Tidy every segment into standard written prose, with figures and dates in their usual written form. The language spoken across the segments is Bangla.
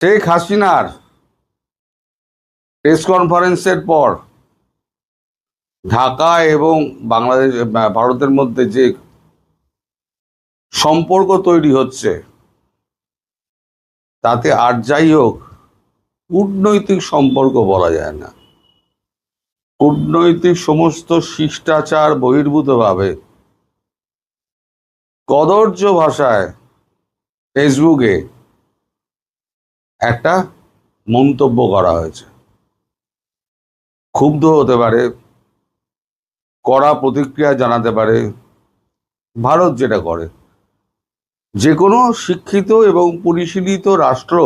শেখ হাসিনার প্রেস কনফারেন্সের পর ঢাকা এবং বাংলাদেশ ভারতের মধ্যে যে সম্পর্ক তৈরি হচ্ছে তাতে আর যাই হোক কূটনৈতিক সম্পর্ক বলা যায় না। কূটনৈতিক সমস্ত শিষ্টাচার বহির্ভূতভাবে কদর্য ভাষায় ফেসবুকে একটা মন্তব্য করা হয়েছে। ক্ষুব্ধ হতে পারে, কড়া প্রতিক্রিয়া জানাতে পারে। ভারত যেটা করে, যে কোনো শিক্ষিত এবং পরিশীলিত রাষ্ট্র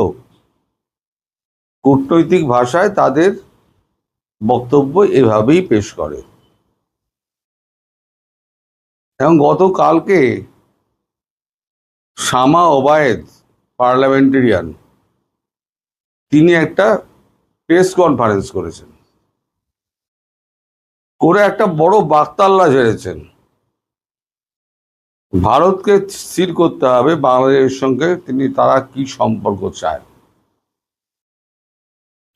কূটনৈতিক ভাষায় তাদের বক্তব্য এভাবেই পেশ করে। এবং গতকালকে শামা ওবায়েদ, পার্লামেন্টেরিয়ান, তিনি একটা প্রেস কনফারেন্স করেছেন, করে একটা বড় বাকতাল্লা ঝেড়েছেন। ভারতকে স্থির করতে হবে বাংলাদেশের সঙ্গে তারা কি সম্পর্ক চায়।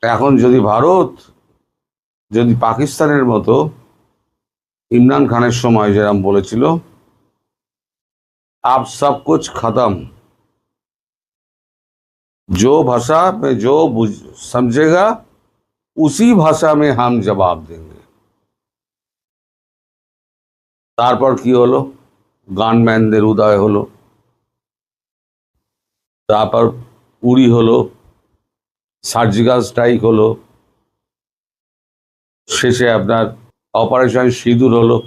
এখন যদি ভারত পাকিস্তানের মতো ইমরান খানের সময় যেরকম বলেছিল, আপ সব কুছ খতম, जो भाषा में जो समझेगा उसी भाषा में हम जवाब देंगे। তারপর কি হলো? গানম্যানদের উদয় হলো, তারপর উড়ি হলো, সার্জিক্যাল স্ট্রাইক হলো, শেষে আপনার অপারেশন সিঁদুর হলো,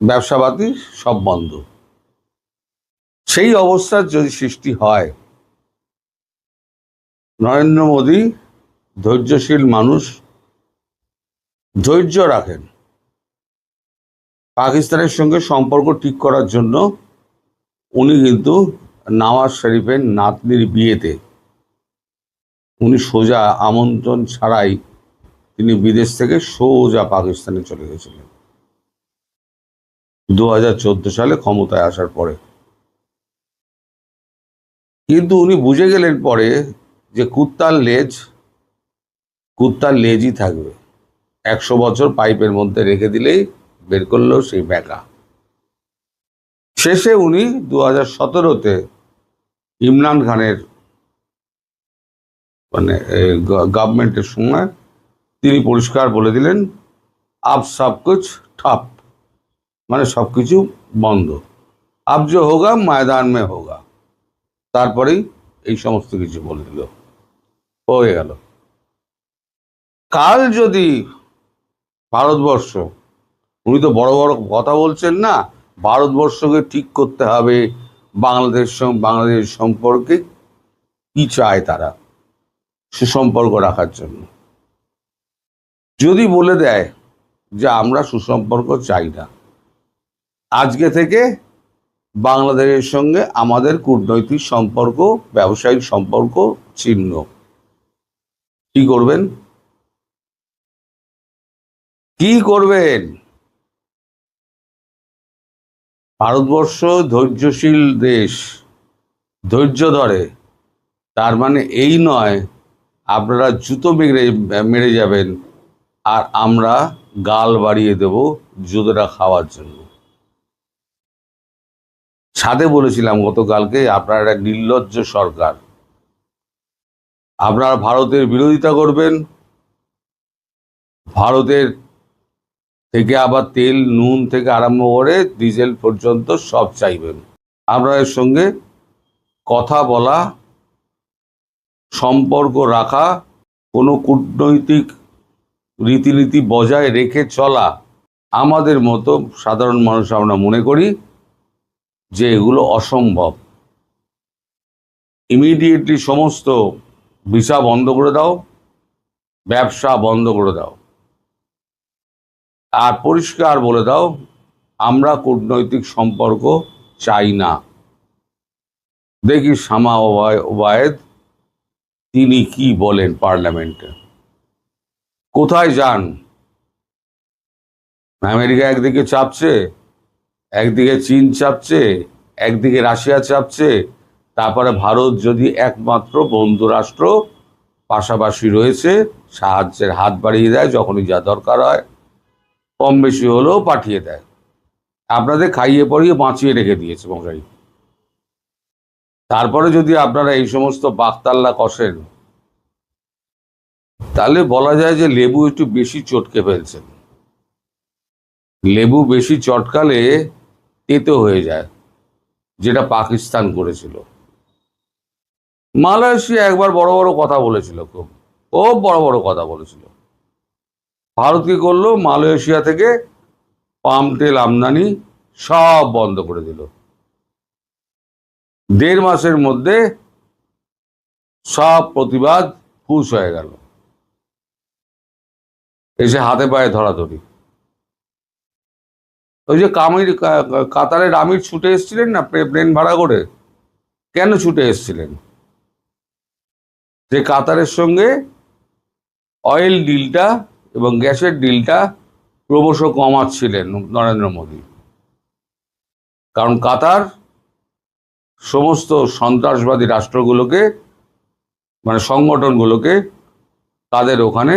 ব্যবসাপাতি সব বন্ধ। সেই অবস্থার যদি সৃষ্টি হয়, নরেন্দ্র মোদী ধৈর্যশীল মানুষ, ধৈর্য রাখেন। পাকিস্তানের সঙ্গে সম্পর্ক ঠিক করার জন্য উনি কিন্তু নওয়াজ শরীফের নাতনির বিয়েতে উনি সোজা আমন্ত্রণ ছাড়াই তিনি বিদেশ থেকে সোজা পাকিস্তানে চলে গেছিলেন 2014 সালে ক্ষমতায় আসার পরে। কিন্তু উনি বুঝে গেলেন পরে যে কুত্তার লেজই থাকবে, 100 বছর পাইপের মধ্যে রেখে দিলেই বের করলেও সেই ব্যাকা। শেষে উনি 2017-তে ইমরান খানের গভর্নমেন্টের সময় তিনি পরিষ্কার বলে দিলেন, আব সব কুছ ঠপ, সবকিছু বন্ধ, আব যে হোগা ময়দান মে হোগা। তারপরেই এই সমস্ত কিছু বলে দিল, হয়ে গেল। কাল যদি ভারতবর্ষ, উনি তো বড় বড় কথা বলছেন না, ভারতবর্ষকে ঠিক করতে হবে বাংলাদেশ সম্পর্কে কি চায় তারা সুসম্পর্ক রাখার জন্য, যদি বলে দেয় যে আমরা সুসম্পর্ক চাই না, আজকে থেকে বাংলাদেশের সঙ্গে আমাদের কূটনৈতিক সম্পর্ক, ব্যবসায়িক সম্পর্ক ছিন্ন, কি করবেন? ভারতবর্ষ ধৈর্যশীল দেশ, ধৈর্য ধরে, তার মানে এই নয় আপনারা জুতো মেরে যাবেন আর আমরা গাল বাড়িয়ে দেব জুতোটা খাওয়ার জন্য। ছাদে বলেছিলাম গতকালকে, আপনারা একটা নির্লজ্জ সরকার, আপনারা ভারতের বিরোধিতা করবেন, ভারতের থেকে আবার তেল নুন থেকে আরম্ভ করে ডিজেল পর্যন্ত সব চাইবেন। আপনাদের সঙ্গে কথা বলা, সম্পর্ক রাখা, কোনো কূটনৈতিক রীতিনীতি বজায় রেখে চলা, আমাদের মতো সাধারণ মানুষ আমরা মনে করি যে এগুলো অসম্ভব। ইমিডিয়েটলি সমস্ত ভিসা বন্ধ করে দাও, ব্যবসা বন্ধ করে দাও, আর পরিষ্কার বলে দাও আমরা কূটনৈতিক সম্পর্ক চাই না। দেখি শামা ওবায়েদ তিনি কি বলেন পার্লামেন্টে। কোথায় যান? আমেরিকা একদিকে চাপছে, একদিকে চীন চাপছে, একদিকে রাশিয়া চাপছে, তারপরে ভারত যদি একমাত্র বন্ধু রাষ্ট্র পাশাপাশি রয়েছে, সাহায্যের হাত বাড়িয়ে দেয়, যখনই যা দরকার হয় কম বেশি হলেও পাঠিয়ে দেয়। আপনাদের খাইয়ে পরিয়ে বাঁচিয়ে রেখে দিয়েছে মশাই। তারপরে যদি আপনারা এই সমস্ত বাকতাল্লা কষেন, তাহলে বলা যায় যে লেবু একটু বেশি চটকে ফেলছেন। লেবু বেশি চটকালে তেতো হয়ে যায়, যেটা পাকিস্তান করেছিল। মালয়েশিয়া একবার বড় বড় কথা বলেছিল, খুব বড় বড় কথা বলেছিল। ভারত কি করলো? মালয়েশিয়া থেকে পাম তেল আমদানি সব বন্ধ করে দিল। 1.5 মাসের মধ্যে সব প্রতিবাদ ফুস হয়ে গেল, এসে হাতে পায়ে ধরাধরি। ওই যে কাতারের আমির ছুটে এসেছিলেন না প্লেন ভাড়া করে, কেন ছুটে এসেছিলেন? যে কাতারের সঙ্গে অয়েল ডিলটা এবং গ্যাসের ডিলটা ক্রমশ কমাচ্ছিলেন নরেন্দ্র মোদী। কারণ কাতার সমস্ত সন্ত্রাসবাদী রাষ্ট্রগুলোকে, মানে সংগঠনগুলোকে, তাদের ওখানে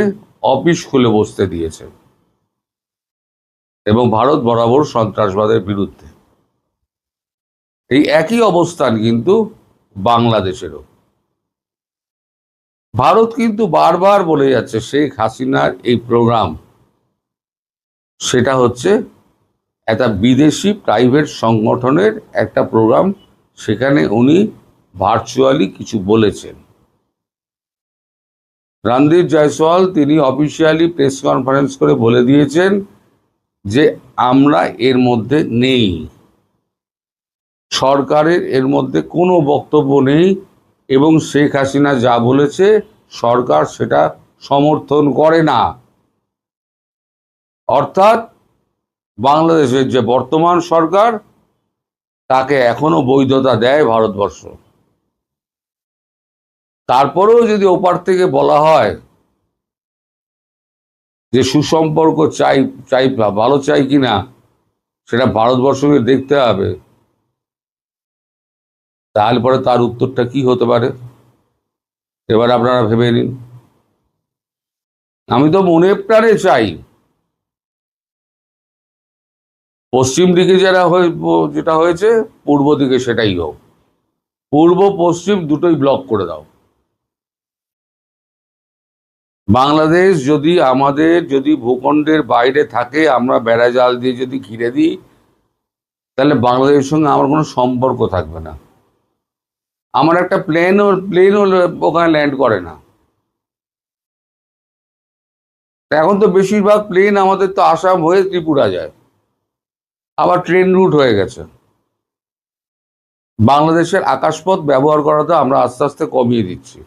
অফিস খুলে বসতে দিয়েছে, এবং ভারত বরাবর সন্ত্রাসবাদের বিরুদ্ধে। এই একই অবস্থান কিন্তু বাংলাদেশেরও। ভারত কিন্তু বারবার বলে যাচ্ছে শেখ হাসিনার এই প্রোগ্রাম, সেটা হচ্ছে একটা বিদেশি প্রাইভেট সংগঠনের একটা প্রোগ্রাম। সেখানে উনি ভার্চুয়ালি কিছু বলেছেন। রণদীপ জয়সওয়াল তিনি অফিসিয়ালি প্রেস কনফারেন্স করে বলে দিয়েছেন যে আমরা এর মধ্যে নেই, সরকারের এর মধ্যে কোনো বক্তব্য নেই, এবং শেখ হাসিনা যা বলেছে সরকার সেটা সমর্থন করে না। অর্থাৎ বাংলাদেশের যে বর্তমান সরকার, তাকে এখনো বৈধতা দেয় ভারতবর্ষ। তারপরেও যদি ওপার থেকে বলা হয় যে সুসম্পর্ক চাই ভালো চাই কিনা, সেটা ভারতবর্ষকে দেখতে হবে, তাহলে পরে তার উত্তরটা কি হতে পারে এবার আপনারা ভেবে নিন। আমি তো মনে প্রাণে চাই পশ্চিম দিকে যেটা হয়েছে পূর্ব দিকে সেটাই হোক। পূর্ব পশ্চিম দুটোই ব্লক করে দাও। বাংলাদেশ যদি ভূখণ্ডের বাইরে থাকে, আমরা বেড়া জাল দিয়ে যদি ঘিরে দিই, তাহলে বাংলাদেশের সঙ্গে আমার কোনো সম্পর্ক থাকবে না। আমার একটা প্লেনও ওখানে ল্যান্ড করে না। এখন তো বেশিরভাগ প্লেন আমাদের তো আসাম হয়ে ত্রিপুরা যায়, আবার ট্রেন রুট হয়ে গেছে। বাংলাদেশের আকাশপথ ব্যবহার করাটা আমরা আস্তে আস্তে কমিয়ে দিচ্ছি।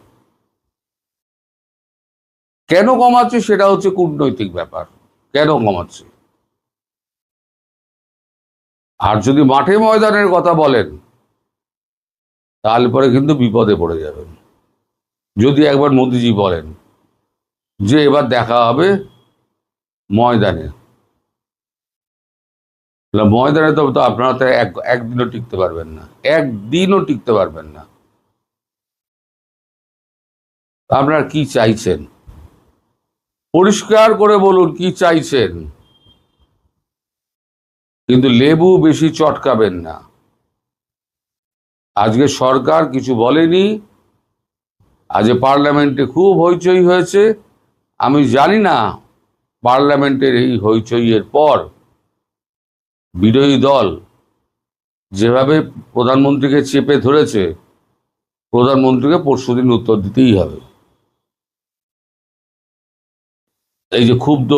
কেন কমাচ্ছি সেটা হচ্ছে কূটনৈতিক ব্যাপার, কেন কমাচ্ছি। আর যদি মাঠে ময়দানের কথা বলেন, তাহলে পরে কিন্তু বিপদে পড়ে যাবেন। যদি একবার মোদিজি বলেন যে এবার দেখা হবে ময়দানে, ময়দানে তো আপনারা তো একদিনও টিকতে পারবেন না, একদিনও টিকতে পারবেন না। আপনারা কি চাইছেন পরিষ্কার করে বলুন, কি চাইছেন। কিন্তু লেবু বেশি চটকাবেন না। আজকে সরকার কিছু বলেনি, আজ পার্লামেন্টে খুব হইচই হয়েছে। আমি জানি না পার্লামেন্টের এই হইচইয়ের পর বিরোধী দল যেভাবে প্রধানমন্ত্রীকে চেপে ধরেছে, প্রধানমন্ত্রীকে পরশুদিন উত্তর দিতেই হবে। এই যে ক্ষুব্ধ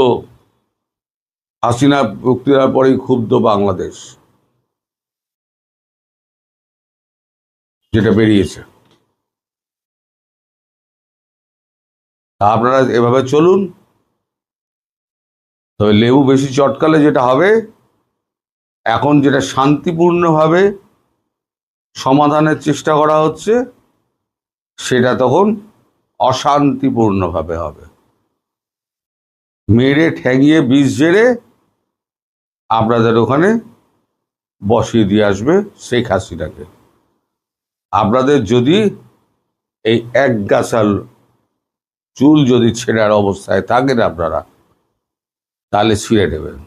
হাসিনা বক্তৃতার পরেই ক্ষুব্ধ বাংলাদেশ যেটা বেরিয়েছে, আপনারা এভাবে চলুন। তবে লেবু বেশি চটকালে যেটা হবে, এখন যেটা শান্তিপূর্ণভাবে সমাধানের চেষ্টা করা হচ্ছে, সেটা তখন অশান্তিপূর্ণভাবে হবে। মেরে ঠ্যাঙিয়ে বিষ ঝেড়ে আপনাদের ওখানে বসিয়ে দিয়ে আসবে শেখ হাসিনাকে। আপনাদের যদি এই এক গাছাল চুল যদি ছেঁড়ার অবস্থায় থাকেন আপনারা, তাহলে ছিঁড়ে নেবেন।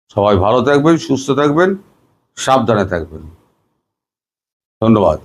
সবাই ভালো থাকবেন, সুস্থ থাকবেন, সাবধানে থাকবেন। ধন্যবাদ।